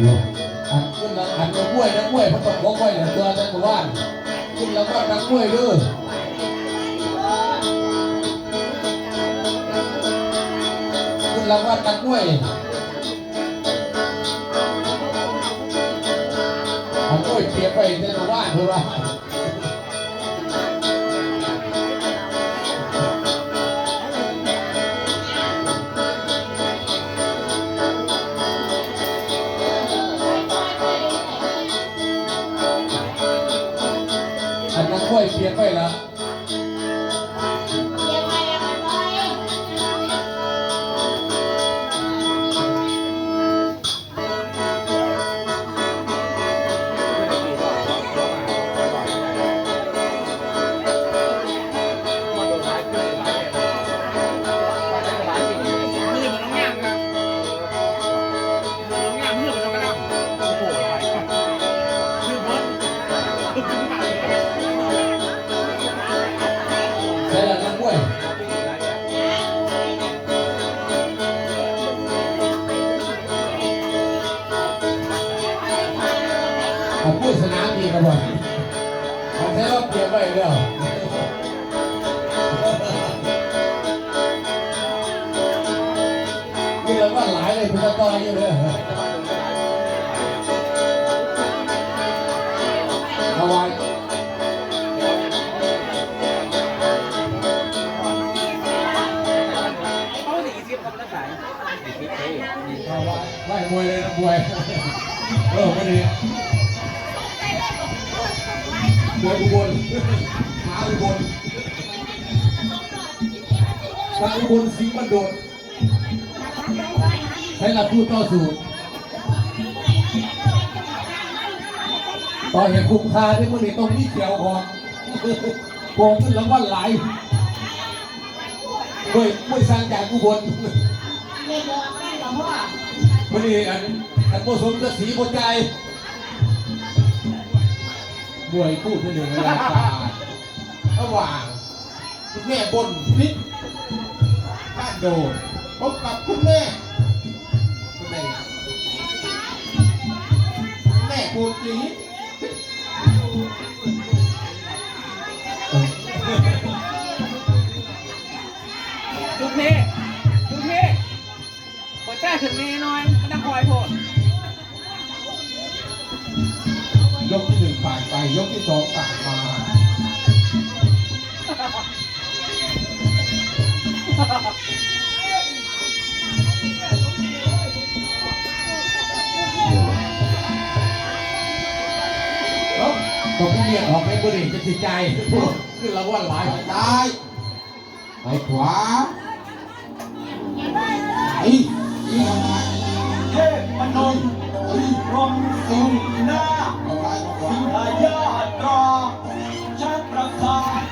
ขึ้นแล้วอันนักมวยนักมวยเขาตกหัวมวยเหลือตัวจังหวัดขึ้นแล้วก็นักมวยด้วยขึ้นแล้วก็นักมวยนักมวยเปรียบไปในจังหวัดเท่าไรนักมวยเปลี่ยนไปแล้วใช่แล้วนักมวยผมพูดสนามดีครับผมผมใช้ว่าเปลี่ยนไปเรื่องนี่เราก็หลายเลยคุณตอนนี้เลยเอาไว้ไหวมวยเลยนะมวยไม่ดีเดินอุบลขาอุบลขาอุบลสีมันโดดให้เราพูดต่อสู้ต่อเห็นคุ้มค่าที่มันมีตรงนี้เกี่ยวก่อนโกงขึ้นรางวัลหลายไม่สร้างจากอุบลวันนี้อันผสมกับสีโบใจมวยคู่ที่หนึ่งรายการระหว่างคุณแม่บนนิดบ้านโดพบกับคุณแม่ปูจีทุกเทหัวใจถึงเมย์น้อยไม่ต้องคอยโผล่ยกที่หนึ่งผ่านไปยกที่สองผ่านมาตรงที่เรียกออกไปบริเวณจะติดใจขึ้นแล้วว่าหลายซ้ายไปขวาไอ้เทพมนมรมสุนนาสิงหายาตราชัดประสาท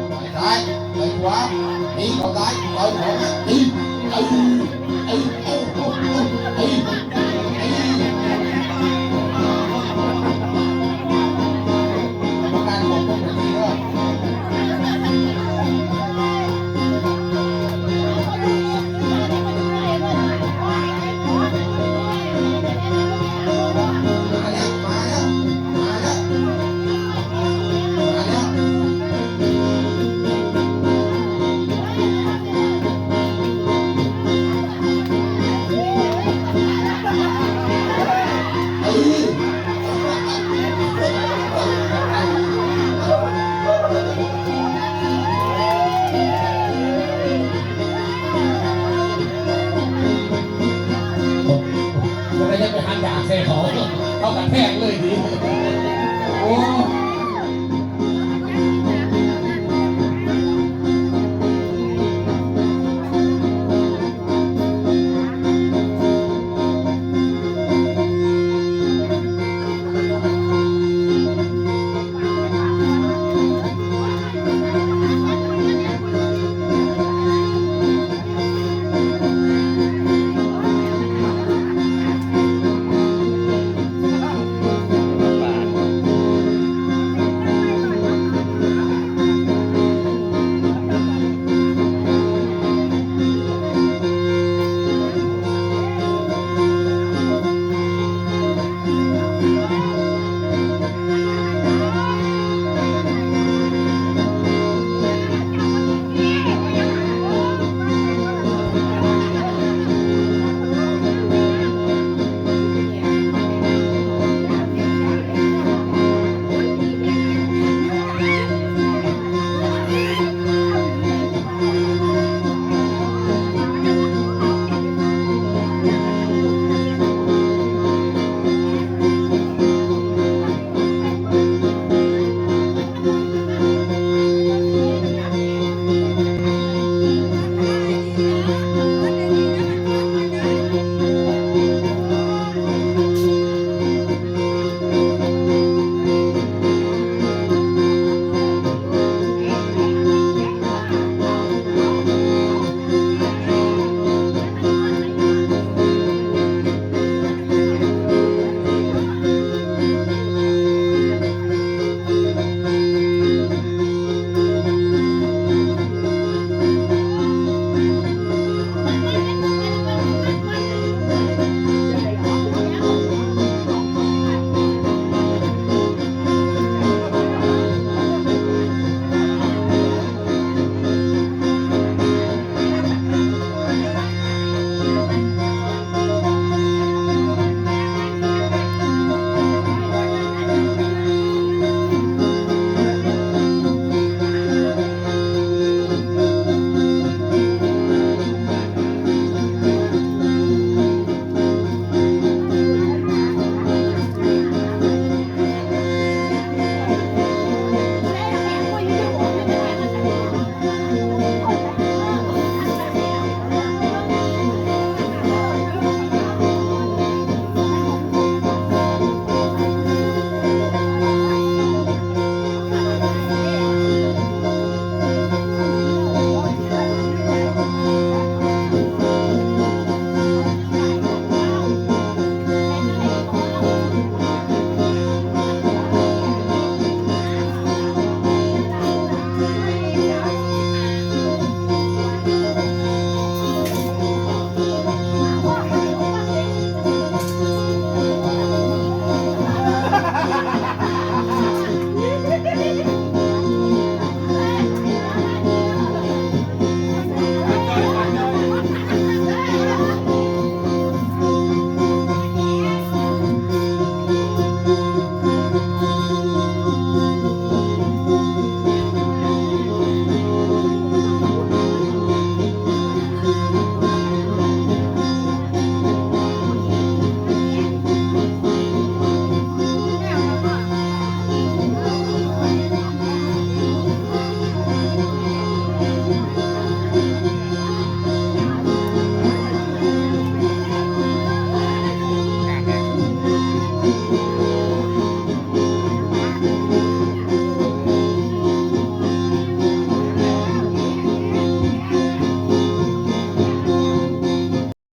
ไปซ้ายไปขวาตีเข้าซ้ายต่อยขวาตี